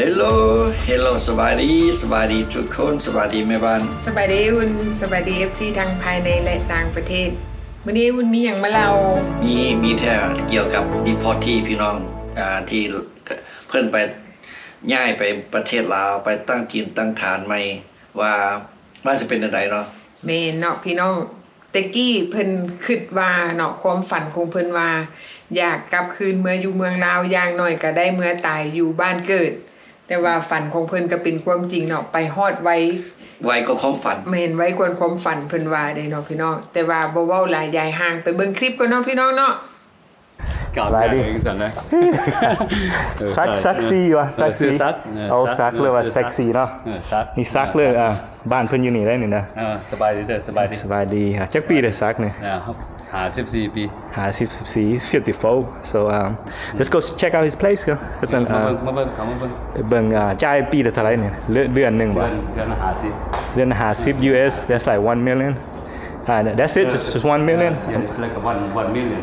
Hello สบายดีทุกคนสบายดีแม่บ้านสบายดีอุ่นสบายดี FC ทั้งภายในและต่างประเทศมื้อนี้อุ่นมีหยังมาเล่ามีแท้เกี่ยวกับดีพอร์ตที่พี่น้องที่เพิ่นไปย้ายไปประเทศลาวไปตั้งถิ่นตั้งฐานใหม่ว่าจะเป็นจังไดเนาะแม่นเนาะพี่น้องแต่กี้เพิ่นคิดว่าเนาะความฝันของเพิ่นว่าอยากกลับคืนเมื่ออยู่เมืองลาวอย่างน้อยก็ได้เมื่อตายอยู่บ้านเกิดแต่ว่าฝันของเพิ่นก็เป็นความจริงเนาะไปฮอดไว้ก็ความฝันแม่นไว้ควรความฝันเพิ่นว่าได้เนาะพี่น้องแต่ว่าบ่เว้าหลายยายห่างไปเบิ่งคลิปก่อนเนาะพี่น้องเนาะสบายดีซักซี่วะซักซี่เอาซักเลยว่าเซ็กซี่เนาะนี่ซักเลยบ้านเพิ่นอยู่นี่ได้นี่นะสบายดีเด้อสบายดีฮะจักปีเด้อซักนี่54ปี54 54 so let's go check out his place ครับมาเบิ่งจ่ายปีละเท่าไหร่เนี่ยเดือนนึงบ่เดือน50 US that's like 1 million that's it just 1 million yeah it's like 1 million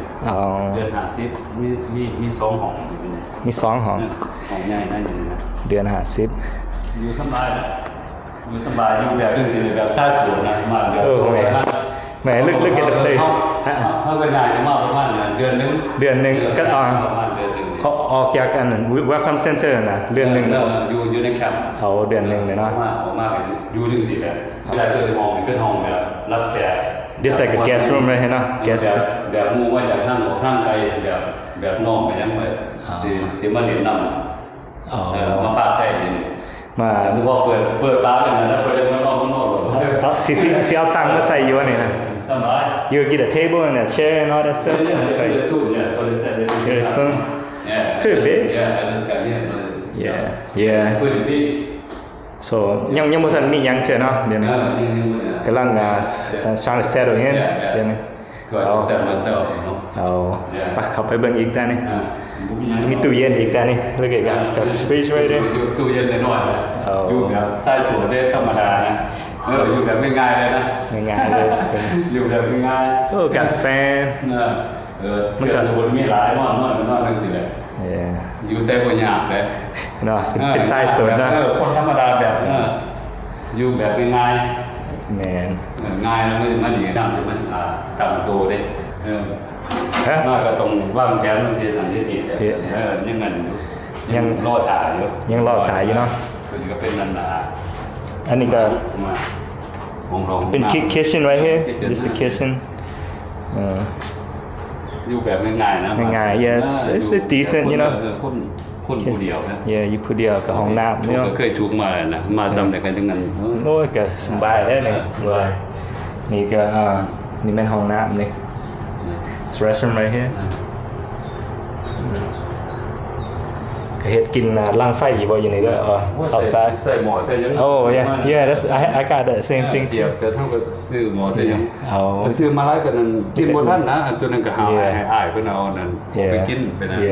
เดือน50มี2ห้องมี2ห้องใหญ่นั่นอยู่นะเดือน50อยู่สบายอยู่แบบจังซี่แบบซ่าสวนนะมาแบบแหม look at the place เฮาก็ได้มาประมาณเดือนนึงก็ออกจากอันนั้น welcome center นะเดือนนึงอยู่ในแคมป์เอาเดือนนึงเลยเนาะมาอยู่จังซี่แหละได้เจอห้องเป็นห้องแบบรับแขกThis like a guest room right here เนาะ guest แบบหมู่ว่าจากทางไกลแบบน้องไปยังไปสิมาเรียนนำมาพักได้มาสมมุติเปิดร้านเลยนะเปิดมาน้องสิเอาตังค์มาใส่อยู่นี่นะสบาย You get a table and a chair and all that stuff Very soon Very soon It's pretty big Yeah I just got here Yeah Pretty big So ยังบ่ทันมีหยังเทื่อเนาะเดี๋ยวนี้กำลังtrying to settle in เดี๋ยวนี้เอาไปเข้าไปเบิ่งอีกตานี่มีตู้เย็นอีกตานี่ Look at that fridge right there ตู้เย็นน้อยๆอยู่แบบใส่สวนได้ธรรมดานะอยู่แบบง่ายๆเลยนะง่ายๆเลยอยู่แบบง่ายๆโอ้กับแฟนมันก็บ่มีหลายมากจังซี่แหละอยู่ใส่บ่ยากเลยเนาะเป็นไซส์สวนนะคนธรรมดาแบบอยู่แบบง่ายแม่นง่ายแล้วมันนี่นำสิมันตั้งโตเด้มาก็ต้องวางแผนมันสิอันนี้ดียังงั้นยังรอถ่ายอยู่เนาะก็เป็นนั่นน่ะอันนี้ก็ของเป็น kitchen right here this the kitchen อยู่แบบง่ายๆนะง่ายๆ yes it's decent you know คนผู้เดียวนะ yeah อยู่ผู้เดียวกับห้องน้ำเนี่ยเคยถูกมาแล้วนะมาซ้ำแต่กันทั้งนั้นโอ้ยก็สบายได้เลยนี่ก็นี่เป็นห้องน้ำนี่ it's restroom right here ก็เฮ็ดกินล้างไฟอยู่บ่อยู่นี่ด้วยoutside ใส่หม้อใส่ยัง oh yeah that's I got the same thing เสียบก็เท่ากับซื้อหม้อใส่ยังจะซื้อมาหลายกันนั้นกินบ่ทันนะอันตัวนึงก็หาให้อ้ายเพิ่นเอานั่นไปกินเป็นอันนี้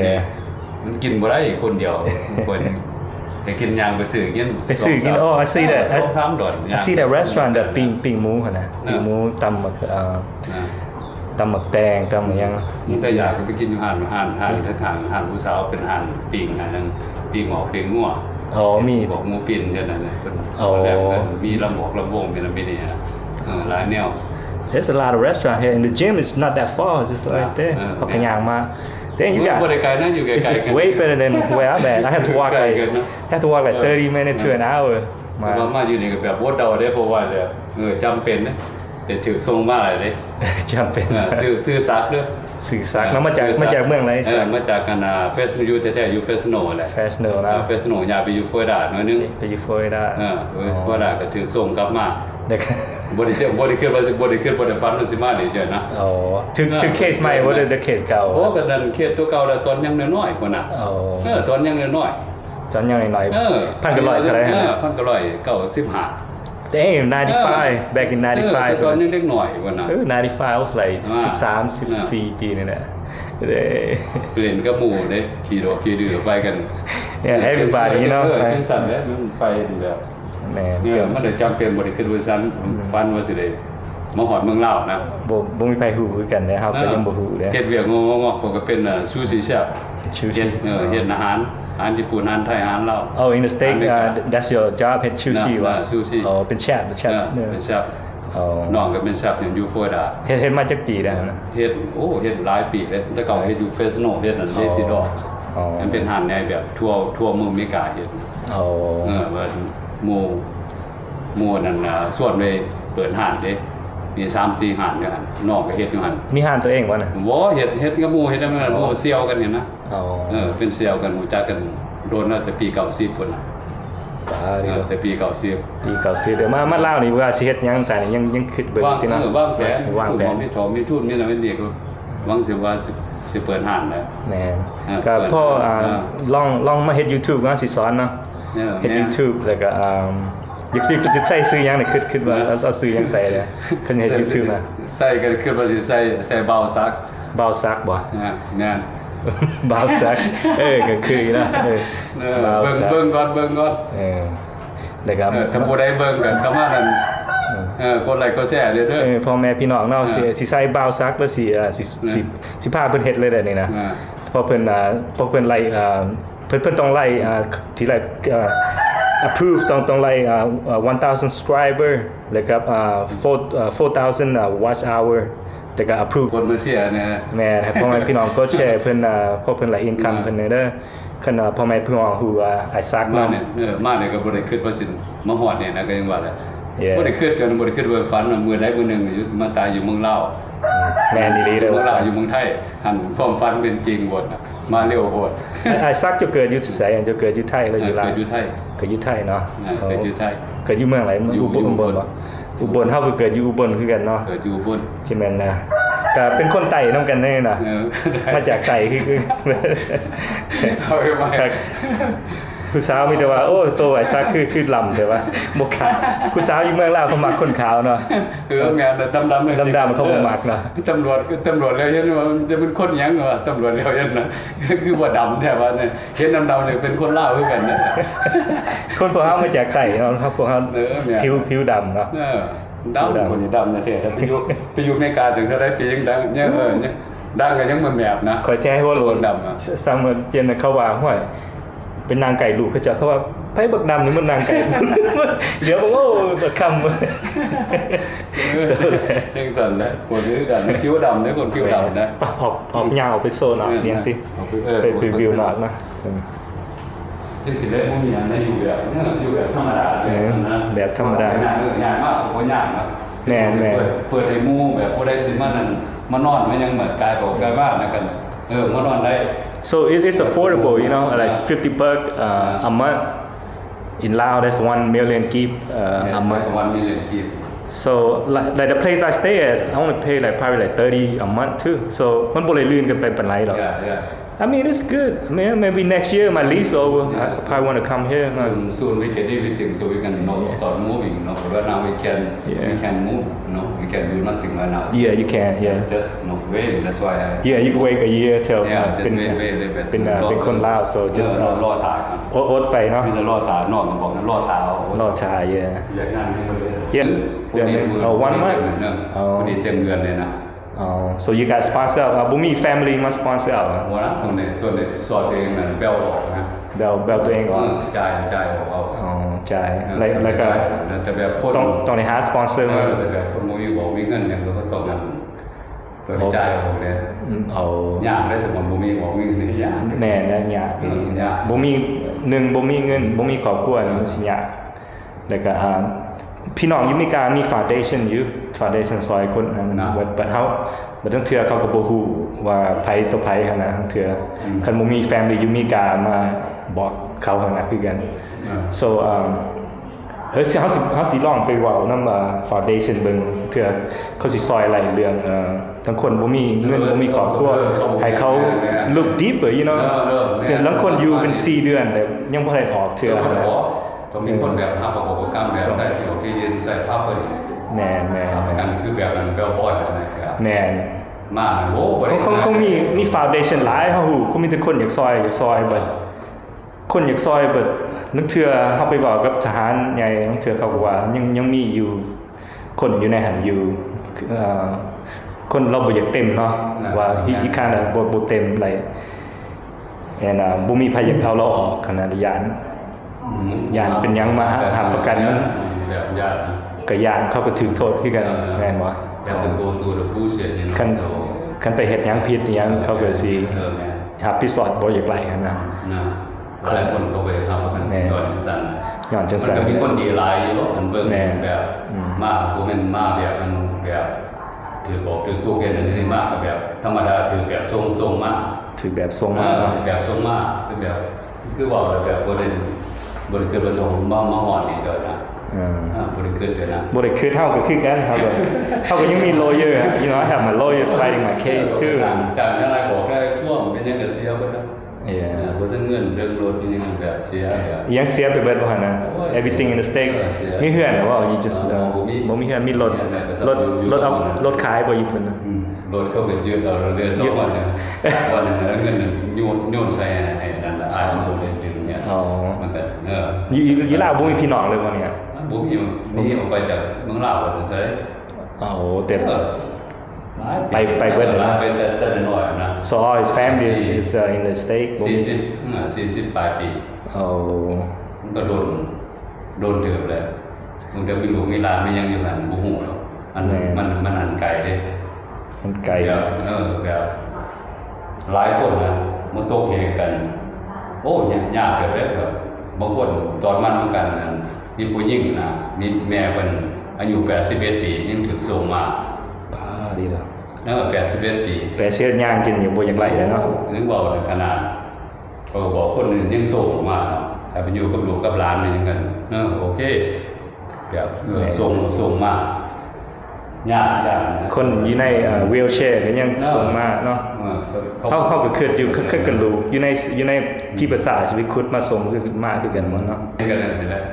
มันกินบ่ได้คนเดียวคนให้กินย่างไปซื้อกินoh I see that 2-3 ดอล I see that restaurant that ปิ้งหมูหั่นน่ะปิ้งหมูตำตำหมึกแตงตำหมึกยังแต่อยากไปกินอยู่ห้านทางผู้สาวเป็นห้านปิ้งนั่นปิ้งหมูปิ้งงัวมีบอกหมูปิ้งเท่านั้นน่ะเพิ่นแล้วมีลำบอกลำวงเป็นมีนี่หลายแนว There's a lot of restaurant here and the gym is not that far it's just right there พอไปย่างมาThen you got it's way better than where I'm at. I have to walk like 30 minutes to an hour. มาอยู่นี่ก็แบบบ่เดาได้เพราะว่าจำเป็นนะแต่ถือส่งมาหลายเด้จำเป็นซื้อซักเด้อซื้อซักแล้วมาจากเมืองไหนมาจากกันเฟสอยู่แท้ๆอยู่เฟสโนแหละเฟสโนนะเฟสโนอยากไปอยู่ฟลอริดาหน่อยนึงไปอยู่ฟลอริดาฟลอริดาก็ถือส่งกลับมาบ่ได้คิดว่าฟันมันสิมาได้เจอนะถึงเคสใหม่ what is the case เก่าโอ้ก็นั่นเคสตัวเก่าแล้วตอนยังน้อยๆพุ่นน่ะตอนยังน้อยๆตอนยังน้อยๆ1,900เท่าไหร่ฮะ1,995 Damn 95 back in 95ตอนยังเล็กหน่อยพุ่นน่ะ95 was like 13-14 ปีนี่แหละเปลี่ยนกับหมู่เด้ขี่รถขี่ดื้อไปกัน Yeah everybody you know จังซั่นแหละมันไปแบบแม่มันได้จำเป็นบ่ได้คิดว่าซั่นฟันว่าสิได้มาฮอดเมืองลาวนะบ่มีไผฮู้คือกันนะครับก็ยังบ่ฮู้เด้เฮ็ดเวียกงอกๆก็เป็นซูชิเชฟเฮ็ดอาหาร อาหารญี่ปุ่นอาหารไทยอาหารลาว Oh in the States that's your job เฮ็ดซูชิวะ ซูชิ อ๋อเป็นเชฟเป็นเชฟ อ๋อ น้องก็เป็นเชฟอยู่ฟลอริดา เฮ็ดมาจักปีแล้วนะ เฮ็ดหลายปีเลยแต่ก่อนเฮ็ดอยู่เฟสโนเฮ็ดนั่นเฮซิดอ อ๋อ มันเป็นอาหารในแบบทั่วเมืองอเมริกาเฮ็ด อ๋อ ว่าหมู่นั่นส่วนไปเปิดห้านเด้มี 3-4 ห้านเนี่ยน้องก็เฮ็ดอยู่หั่น มีห้านตัวเองวะน่ะ บ่เฮ็ดกับหมู่เฮ็ดนำกันหมู่เซี่ยวกันเนี่ยนะ อ๋อ เป็นเซี่ยวกันรู้จักกันโดนแล้วแต่ปี90พุ่นน่ะ แต่ปี90ปี90เดี๋ยวมาลาวนี่ว่าสิเฮ็ดหยังแต่ยังคิดเบิ่งที่เนาะ วางแผน วางแผน มีถอมีทุนมีอะไรนี่ก็หวังสิว่าสิเปิดห้านแล้ว แม่นก็พ่อลองมาเฮ็ด YouTube เนาะสิสอนเนาะเฮ็ด YouTube แล้วก็อยากสิจะใส่ซื้อหยังนี่คิดว่าเอาซื้อหยังใส่เลยเพิ่นเฮ็ด YouTube น่ะ ใส่ก็คือว่าสิใส่เบาซัก เบาซักบ่ แม่น เบาซักก็คือเนาะเบาซัก เบิ่งก่อนแล้วก็ ถ้าบ่ได้เบิ่งกันเข้ามานั่นกดไลค์กดแชร์เด้อ พ่อแม่พี่น้องเนาะสิใส่เบาซักแล้วสิพาเพิ่นเฮ็ดเลยได้นี่นะเพราะเพิ่นไล่เพิ่นต้องไล่ที่ไล่approve ต้องไล่1,000 subscriber แล้วก็4,000 watch hour แล้วก็ approve กดมือเสียเนี่ย แม่ให้พ่อแม่พี่น้องกดแชร์เพิ่นเพราะเพิ่นไล่ income เพิ่นเด้อคันพ่อแม่พี่น้องฮู้ว่าไอ้ซัก มา เนาะ เนี่ยมาเนี่ยก็บ่ได้คิดว่าสิมาฮอดเนี่ยนะก็ยังว่าแหละ Yeah บ่ได้คิดกันบ่ได้คิดว่าฝันว่ามื้อใดมื้อหนึงอยู่สิมาตายอยู่เมืองลาว แม่นดีเด้อ เมืองลาวอยู่เมืองไทยหันความฝันเป็นจริงหมดมาเร็วโหด ไอ้ซักจะเกิดอยู่ที่ไสจะเกิดอยู่ไทยแล้วอยู่ลาว เกิดอยู่ไทย เกิดอยู่ไทยเนาะ เกิดอยู่ไทย เกิดอยู่เมืองไหน อยู่ อุบลบ่อุบลเฮาก็เกิดอยู่อุบลคือกันเนาะ เกิดอยู่บน ใช่แม่นนะก็เป็นคนไต้นำกันแน่นะมาจากไต้คือ เอาไปมา ครับผู้สาวมีแต่ว่าโอ้โตไอ้ซักคือลำแต่ว่าบ่ขาวผู้สาวอยู่เมืองลาวเขามักคนขาวเนาะ คือแม่นดำๆเลย ดำๆเขาบ่มักเนาะ ตำรวจแล้วยันว่าจะเป็นคนหยังวะตำรวจแล้วยันนะคือบ่ดำแต่ว่าเนี่ยเห็นดำๆเนี่ยเป็นคนลาวคือกันนะ คนพวกเฮามาจากไต้เนาะครับพวกเฮาผิวดำเนาะ ดำคนดำนะเท่ไปอยู่อเมริกาถึงเท่าไรปียังดังเนี่ยดังกันยังมันแมบนะ ขอแจ้งว่า คนดำอ่ะ ซัมเมอร์เจนเขาว่าห้วยเป็นนางไก่ลูกเขาจะเขาว่าไผบักดำนี่มันนางไก่ เดี๋ยวบอกโอ้บักคำ จังสันนะคนนี้กันคิ้วดำเนี่ยคนคิ้วดำนะ ออกยาวไปโซนเนาะเนี่ยติไปรีวิวหน่อยนะ ที่สิเล่มันมีอันนี้อยู่แบบธรรมดาแบบธรรมดา ง่ายมากผมว่าง่ายนะ แม่เปิดให้มู่แบบผู้ใดสิมานั่นมานอนมันยังเหมือนกายบอกกายบ้านนะกันมานอนได้ So it's affordable, you know, like $50 a month. In Laos, that's 1 million kip a month. 1 million kip. So like the place I stay at, I only pay like probably like 30 a month too. So มันบ่ได้ลื่นกันไปปานไหนหรอก Yeah. I mean, it's good. I mean, maybe next year my lease over. I probably want to come here. Soon we get everything, so we can start moving. Right now we can move. We can do nothing right now. Yeah, you can. Yeah. Just wait. That's why. Yeah, you can wait a year till เป็นคนลาว so just รอถ่าย อดไปเนาะ มีแต่รอถ่ายนอกบอกนะรอถ่าย รอชา yeah อย่างนั้นนี่ก็เลย เดือนนึงone month พอดีเต็มเดือนเลยนะ so you guys sponsor บ่มี family มา sponsor อ่ะ วันนั้นตัวนี้สอดเองนะเบลออกนะ เบลตัวเองก่อน จ่ายออกเอา จ่ายแล้วก็ แต่แบบคน ต้องได้หา sponsor มา แต่แบบคนมีบอกมีเงินเนี่ยก็ต้องกันตัวจ่ายออกเลยยากเลยแต่ผมบ่มีบอกมีเงินยากแน่นะยากบ่มีบ่มีเงินบ่มีครอบครัวมันสิยากแล้วก็พี่น้องอยู่อเมริกามี foundation ซอยคนบัดเฮาบัดทั้งเทื่อเขาก็บ่ฮู้ว่าไผต่อไผหั่นน่ะทั้งเทื่อคันบ่มี family อยู่อเมริกามาบอกเขาหั่นน่ะคือกัน so เฮ้ยเฮาสิลองไปเว้านำfoundation เบิ่งเทื่อเขาสิซอยหลายเรื่องทั้งคนบ่มีเงินบ่มีครอบครัวให้เขา look deeper you know แต่บางคนอยู่เป็น4เดือนแต่ยังบ่ได้ออกเทื่อต้องมีคนแบบหาประกอบกรรมแบบใส่ที่ออกซิเจนใส่ผ้าเปิดแม่กันคือแบบนั้นเบลบอดนะครับ แม่มาโอ้คงมี foundation หลายเฮาฮู้คงมีแต่คนอยากซอยเบิดคนอยากซอยเบิดนึกเทื่อเฮาไปบอกกับทหารใหญ่นึกเทื่อเขาบอกว่ายังมีอยู่คนอยู่ในหันอยู่คนเราบ่อยากเต็มเนาะว่า he kind of บ่เต็ม บ่มีไผอยากเอาเราออกขนาดยานเป็นหยังมาหาประกันมัน แบบญาติ ก็ยานเขาก็ถือโทษคือกันแม่นบ่ แบบ to go to the bullshit เนี่ย คันไปเฮ็ดหยังผิดหยังเขาก็สิ แม่ รับผิดชอบบ่อยากไล่หั่นนะ นะหลายคนก็ไปทำกันก่อนสั่น ย้อนจัง มัน ซั่น ก็มีคนดีหลายอยู่มันเบิ่งแบบมากบ่แม่นมาแบบมันแบบถือบอกถือตัวกันนี่มากแบบธรรมดาถือแบบทรงๆมาก ถือแบบทรงมาเนาะ แบบทรงมากคือแบบคือว่าแบบบ่ได้เกิดประสงค์มาฮอดนี่เด้อนะบ่ได้เกิดเด้อนะ บ่ได้คือเท่าก็คือกันครับเขาก็ยังมี lawyer you know I have my lawyer fighting my case too จากนั้นอะไรบอกได้พวกมันเป็นยังก็เสียเบิดนะ yeah บ่ได้เงินเรื่องรถเป็นยังแบบเสียแบบ ยังเสียไปเบิดบ่หั่นนะ everything in the stake มีเฮือนว่า you just บ่มีเฮือนมีรถเอารถขายบ่อยู่เพิ่นนะ รถเขาก็ยืดเอาเรือ2วันนึงวันนึงแล้วเงินโยนใส่ให้นั่นละอายมันเลยดึงเนี่ยมันก็อยู่ลาวบ่มีพี่น้องเลยบ่เนี่ย บ่มีออกไปจากเมืองลาวก็ได้ เต็มไปเบิดนะ ไปแต่น้อยนะ so all his family is in the state 40ปลายปีมันก็โดนเดือบแล้วมันจะมีลูกมีหลานไม่ยังอยู่นั่นบ่ฮู้หรอกมันอันไกลเด้ มันไกล แบบหลายคนนะมันโตเองกันโอ้ยากเลยแบบบางคนตอนมันเหมือนกันมีผู้หญิงนะมีแม่เป็นอายุ81ปียังถึงส่งมาดีแล้ว81ปีแต่เสียย่างกินอยู่บ่อยากไล่เลยเนาะนึกว่าขนาดบอกคนนึงยังส่งมาให้ไปอยู่กับลูกกับหลานนี่กันโอเคแบบส่งมายากคนอยู่ในวีลแชร์ก็ยังส่งมาเนาะเขาก็คิดอยู่คิดกันรู้อยู่ในพี่ภาษาชีวิตคุดมาส่งคือมาคือกันหมดเนาะกันสิแล้ว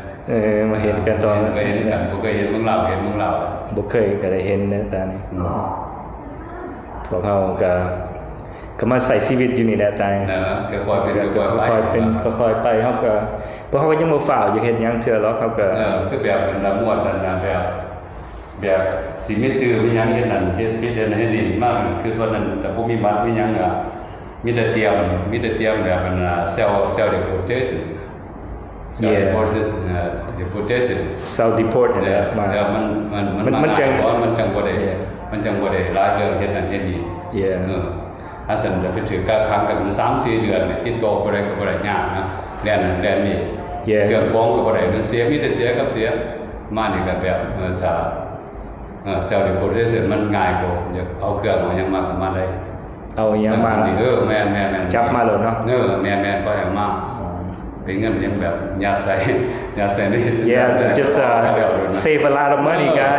มาเห็นกันตอนเคยเห็นกันบ่เคยเห็นเมืองลาวบ่เคยก็ได้เห็นนะตานี่พวกเขาก็มาใส่ชีวิตอยู่นี่แหละตายค่อยเป็นค่อยไปเขาก็เพราะเขาก็ยังบ่ฝ่าวอยู่เฮ็ดหยังเทื่อแล้วเขาก็คือแบบเป็นละมวดนั่นแบบสิมีชื่อมีหยังเฮ็ดนั่นเฮ็ดนั่นเฮ็ดนี่มากคือว่านั้นแต่บ่มีบัตรมีหยังก็มีแต่เตรียมแบบมันself deportation deportation self deport เนี่ยมันจังบ่ได้หลายเรื่องเฮ็ดนั่นเฮ็ดนี่ถ้าสั่นจะไปถือกะครั้งกัน 3-4 เดือนเนี่ยติดต่อบ่ได้ก็บ่ได้ยากนะแล่นนั่นแล่นนี่เรื่องฟ้องก็บ่ได้มันเสียมีแต่เสียกับเสียมานี่ก็แบบถ้าself deportation มันง่ายกว่าอยากเอาเครื่องเอาหยังมาได้เอาหยังมาแม่นจับมาแล้วเนาะแม่ก็เอามาเป็นเงินยังแบบอยากใส่นี่ yeah just save a lot of money guy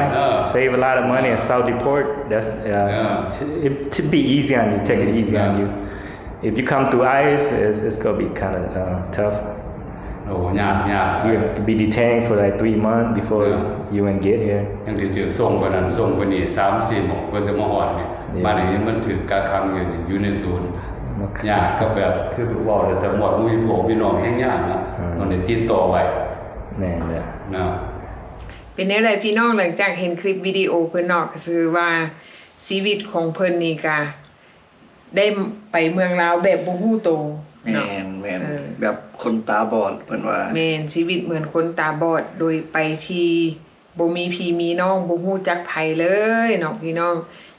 save a lot of money and self deport that's it to be easy on you take it easy on you if you come through ICE it's going to be kind of toughยากyou have to be detained for like 3 months before you even get here ยังถือส่งกันนั้นส่งไปนี่ 3-4 หมกก็จะมาฮอดเนี่ยบ้านนี้มันถือกะครั้งอยู่ในศูนย์ยากก็แบบคือว่าแต่หมดมีพวกพี่น้องแห้งยากนะตอนนี้ติดต่อไว้แน่เลยนะเป็นแนวใดพี่น้องหลังจากเห็นคลิปวิดีโอเพิ่นเนาะก็คือว่าชีวิตของเพิ่นนี่ก็ได้ไปเมืองลาวแบบบ่ฮู้โตแม่นแบบคนตาบอดเพิ่นว่าแม่นชีวิตเหมือนคนตาบอดโดยไปที่บ่มีพี่มีน้องบ่ฮู้จักไผเลยเนาะพี่น้อง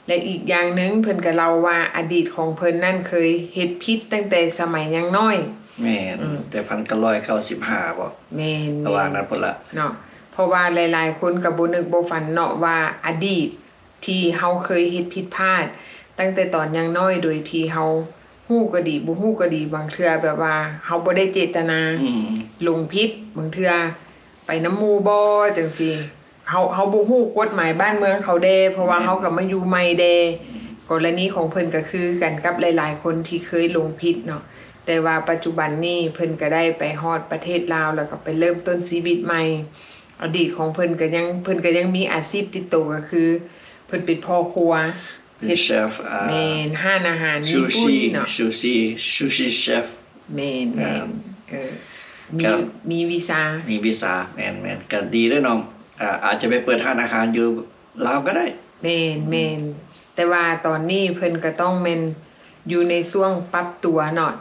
และอีกอย่างนึงเพิ่นก็เล่าว่าอดีตของเพิ่นนั่นเคยเฮ็ดผิดตั้งแต่สมัยยังน้อยแม่นแต่1995บ่แม่นระหว่างนั้นพุ่นละเนาะเพราะว่าหลายๆคนก็บ่นึกบ่ฝันเนาะว่าอดีตที่เฮาเคยเฮ็ดผิดพลาดตั้งแต่ตอนยังน้อยโดยที่เฮาฮู้ก็ดีบ่ฮู้ก็ดีบางเทื่อแบบว่าเฮาบ่ได้เจตนาลงผิดบางเทื่อไปน้ำหมู่บ่จังซี่เฮาบ่ฮู้กฎหมายบ้านเมืองเขาเด้เพราะว่าเฮาก็มาอยู่ใหม่เด้กรณีของเพิ่นก็คือกันกับหลายๆคนที่เคยลงผิดเนาะแต่ว่าปัจจุบันนี้เพิ่นก็ได้ไปฮอดประเทศลาวแล้วก็ไปเริ่มต้นชีวิตใหม่อดีตของเพิ่นก็ยังมีอาชีพติดตัวก็คือเพิ่นเป็นพ่อครัวเป็นเชฟแม่นร้านอาหารญี่ปุ่นเนาะซูชิเชฟแม่นมีวีซ่าแม่นก็ดีเด้อน้องอาจจะไปเปิดร้านอาหารอยู่ลาวก็ได้แม่นแต่ว่าตอนนี้เพิ่นก็ต้องแม่นอยู่ในช่วงปรับตัวเนาะ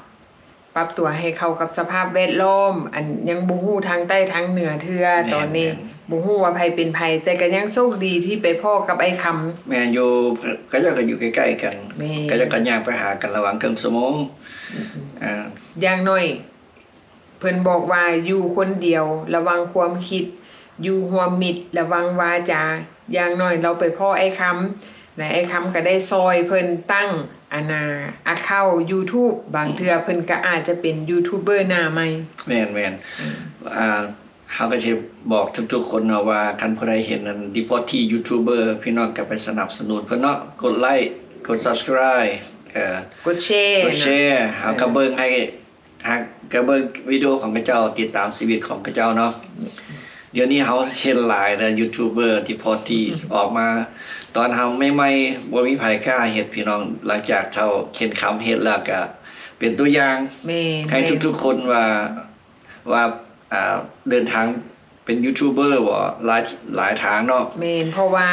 ปรับตัวให้เข้ากับสภาพแวดล้อมอันยังบ่ฮู้ทางใต้ทางเหนือเทื่อตอนนี้บ่ฮู้ว่าไผเป็นไผแต่ก็ยังโชคดีที่ไปพ้อกับไอ้คำแม่นอยู่ก็เจ้าก็อยู่ใกล้ๆกัน แม่น ก็เจ้าก็ย่างไปหากันระหว่างครึ่งชั่วโมงอย่างน้อยเพิ่นบอกว่าอยู่คนเดียวระวังความคิดอยู่ร่วมมิตรระวังวาจาอย่างน้อยเราไปพ้อไอ้คำและไอ้คำก็ได้ซอยเพิ่นตั้งเข้า YouTube บางเทื่อเพิ่นก็อาจจะเป็นยูทูบเบอร์หน้าใหม่แม่นเฮาก็สิบอกทุกๆคนเนาะว่าคันผู้ใดเห็นอัน Deportee ยูทูบเบอร์พี่น้องก็ไปสนับสนุนเพิ่นเนาะกดไลค์กด Subscribe กดแชร์เฮาก็เบิ่งให้ก็เบิ่งวิดีโอของเขาเจ้าติดตามชีวิตของเขาเจ้าเนาะเดี๋ยวนี้เฮาเห็นหลายแล้วยูทูบเบอร์ Deportee ออกมาตอนเฮาใหม่ๆบ่มีไผกล้าเฮ็ดพี่น้องหลังจากเฮาเข็นคำเฮ็ดแล้วก็เป็นตัวอย่างให้ทุกๆคนว่าเดินทางเป็นยูทูบเบอร์บ่หลายทางเนาะแม่นเพราะว่า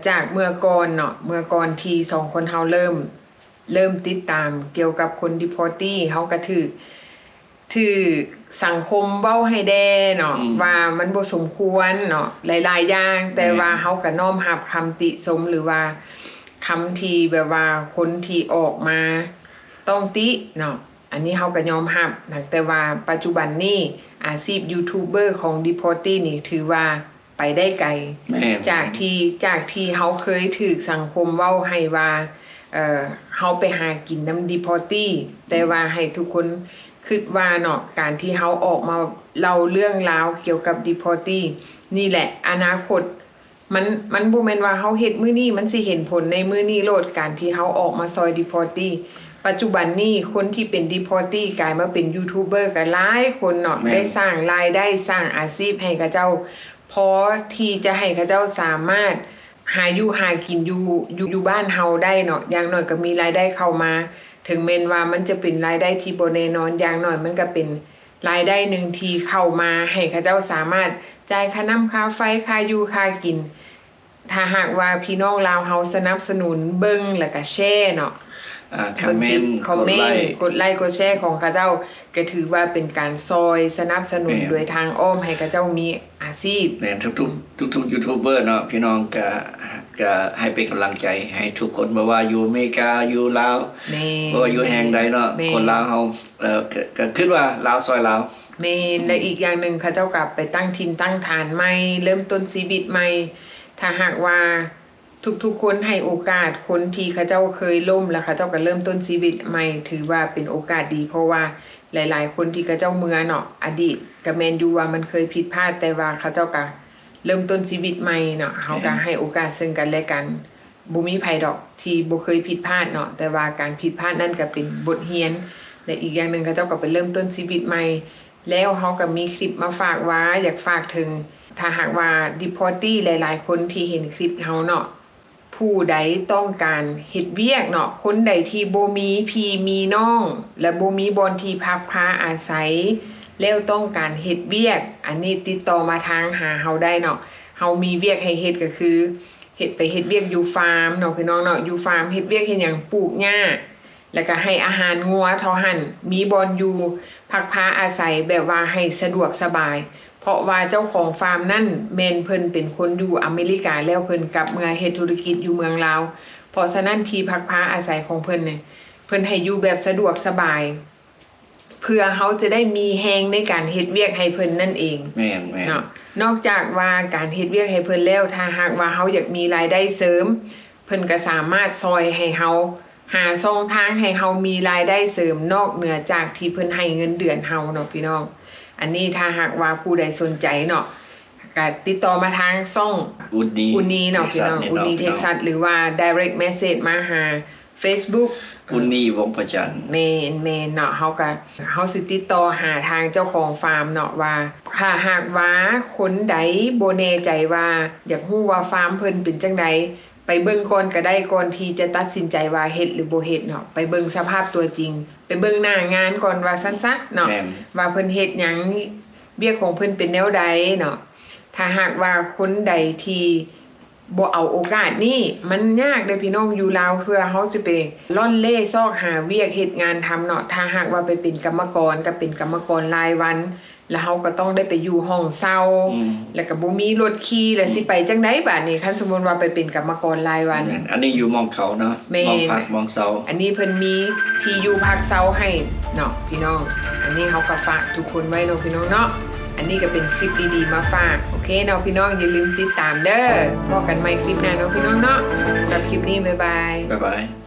จากเมื่อก่อนเนาะเมื่อก่อนที่2คนเฮาเริ่มติดตามเกี่ยวกับคน Deportee เฮาก็ถือสังคมเว้าให้แด่เนาะว่ามันบ่สมควรเนาะหลายๆอย่างแต่ว่าเฮาก็น้อมรับคำติชมหรือว่าคำที่แบบว่าคนที่ออกมาต้องติเนาะอันนี้เฮาก็ยอมรับแต่ว่าปัจจุบันนี้อาชีพยูทูบเบอร์ของ Deportee นี่ถือว่าไปได้ไกลจากที่เฮาเคยถูกสังคมเว้าให้ว่าเฮาไปหากินนำ Deportee แต่ว่าให้ทุกคนคิดว่าเนาะการที่เฮาออกมาเล่าเรื่องราวเกี่ยวกับ Deportee นี่แหละอนาคตมันบ่แม่นว่าเฮาเฮ็ดมื้อนี้มันสิเห็นผลในมื้อนี้โลดการที่เฮาออกมาซอย Deportee ปัจจุบันนี้คนที่เป็น Deportee กลายมาเป็นยูทูบเบอร์ก็หลายคนเนาะได้สร้างรายได้สร้างอาชีพให้เขาเจ้าพอที่จะให้เขาเจ้าสามารถหาอยู่หากินอยู่บ้านเฮาได้เนาะอย่างน้อยก็มีรายได้เข้ามาถึงแม้นว่ามันจะเป็นรายได้ที่บ่แน่นอนอย่างน้อยมันก็เป็นรายได้หนึ่งที่เข้ามาให้เขาเจ้าสามารถจ่ายค่าน้ำค่าไฟค่าอยู่ค่ากินถ้าหากว่าพี่น้องลาวเฮาสนับสนุนเบิ่งแล้วก็แชร์เนาะคอมเมนต์กดไลค์กดแชร์ของเขาเจ้าก็ถือว่าเป็นการซอยสนับสนุนโดยทางอ้อมให้เขาเจ้ามีอาชีพแม่นทุกยูทูบเบอร์เนาะพี่น้องก็ให้เป็นกำลังใจให้ทุกคนบ่ว่าอยู่อเมริกาอยู่ลาวบ่ว่าอยู่แห่งใดเนาะคนลาวเฮาก็คิดว่าลาวซอยลาวแม่นและอีกอย่างนึงเขาเจ้ากลับไปตั้งถิ่นตั้งฐานใหม่เริ่มต้นชีวิตใหม่ถ้าหากว่าทุกๆคนให้โอกาสคนที่เขาเจ้าเคยล้มแล้วเขาเจ้าก็เริ่มต้นชีวิตใหม่ถือว่าเป็นโอกาสดีเพราะว่าหลายๆคนที่เขาเจ้าเมื่อเนาะอดีตก็แม่นอยู่ว่ามันเคยผิดพลาดแต่ว่าเขาเจ้าก็เริ่มต้นชีวิตใหม่เนาะเฮาก็ให้โอกาสซึ่งกันและกันบ่มีไผดอกที่บ่เคยผิดพลาดเนาะแต่ว่าการผิดพลาดนั่นก็เป็นบทเรียนและอีกอย่างนึงเขาเจ้าก็ไปเริ่มต้นชีวิตใหม่แล้วเฮาก็มีคลิปมาฝากไว้อยากฝากถึงถ้าหากว่า Deportee หลายๆคนที่เห็นคลิปเฮาเนาะผู้ใดต้องการเฮ็ดเวียกเนาะคนใดที่บ่มีพี่มีน้องและบ่มีบ่อนที่พักพาอาศัยแล้วต้องการเฮ็ดเวียกอันนี้ติดต่อมาทางหาเฮาได้เนาะเฮามีเวียกให้เฮ็ดก็คือเฮ็ดเวียกอยู่ฟาร์มเนาะพี่น้องเนาะอยู่ฟาร์มเฮ็ดเวียกเฮ็ดหยังปลูกหญ้าแล้วก็ให้อาหารงัวเท่าหั่นมีบ่อนอยู่พักพาอาศัยแบบว่าให้สะดวกสบายเพราะว่าเจ้าของฟาร์มนั่นแม่นเพิ่นเป็นคนอยู่อเมริกาแล้วเพิ่นกลับเมืองเฮ็ดธุรกิจอยู่เมืองลาวเพราะฉะนั้นที่พักพาอาศัยของเพิ่นเนี่ยเพิ่นให้อยู่แบบสะดวกสบายเพื่อเฮาจะได้มีแฮงในการเฮ็ดเวียกให้เพิ่นนั่นเองแม่นเนาะนอกจากว่าการเฮ็ดเวียกให้เพิ่นแล้วถ้าหากว่าเฮาอยากมีรายได้เสริมเพิ่นก็สามารถซอยให้เฮาหาช่องทางให้เฮามีรายได้เสริมนอกเหนือจากที่เพิ่นให้เงินเดือนเฮาเนาะพี่น้องอันนี้ถ้าหากว่าผู้ใดสนใจเนาะก็ติดต่อมาทางช่องอุนีเนาะพี่น้องอุนีเท็กซัสหรือว่า direct message มาหา Facebook อุนีวงประจันแม่นเนาะเฮาสิติดต่อหาทางเจ้าของฟาร์มเนาะว่าถ้าหากว่าคนใดบ่แน่ใจว่าอยากฮู้ว่าฟาร์มเพิ่นเป็นจังไดไปเบิ่งก่อนก็ได้ก่อนที่จะตัดสินใจว่าเฮ็ดหรือบ่เฮ็ดเนาะไปเบิ่งสภาพตัวจริงไปเบิ่งหน้างานก่อนว่าซั่นซะเนาะว่าเพิ่นเฮ็ดหยังเวียกของเพิ่นเป็นแนวใดเนาะถ้าหากว่าคนใดที่ บ่เอาโอกาสนี่มันยากเด้อพี่น้องอยู่ลาวเพื่อเฮาสิไปล่อนเล่ซอกหาเวียกเฮ็ดงานทำเนาะถ้าหากว่าไปเป็นกรรมกรก็เป็นกรรมกรรายวัน แล้วเฮาก็ต้องได้ไปอยู่ห้องเช่าแล้วก็บ่มีรถขี่แล้วสิไปจังได๋บัดนี้คันสมมุติว่าไปเป็นกรรมกรรายวัน อันนี้อยู่มองเขาเนาะมองพักมองเสา อันนี้เพิ่นมีที่อยู่พักเช่าให้เนาะพี่น้องอันนี้เฮาก็ฝากทุกคนไว้เนาะพี่น้องเนาะอันนี้ก็เป็นคลิปดีๆมาฝากโอเคเนาะพี่น้องอย่าลืมติดตามเด้อพบกันใหม่คลิปหน้าเนาะพี่น้องเนาะสำหรับคลิปนี้บ๊ายบาย บ๊ายบาย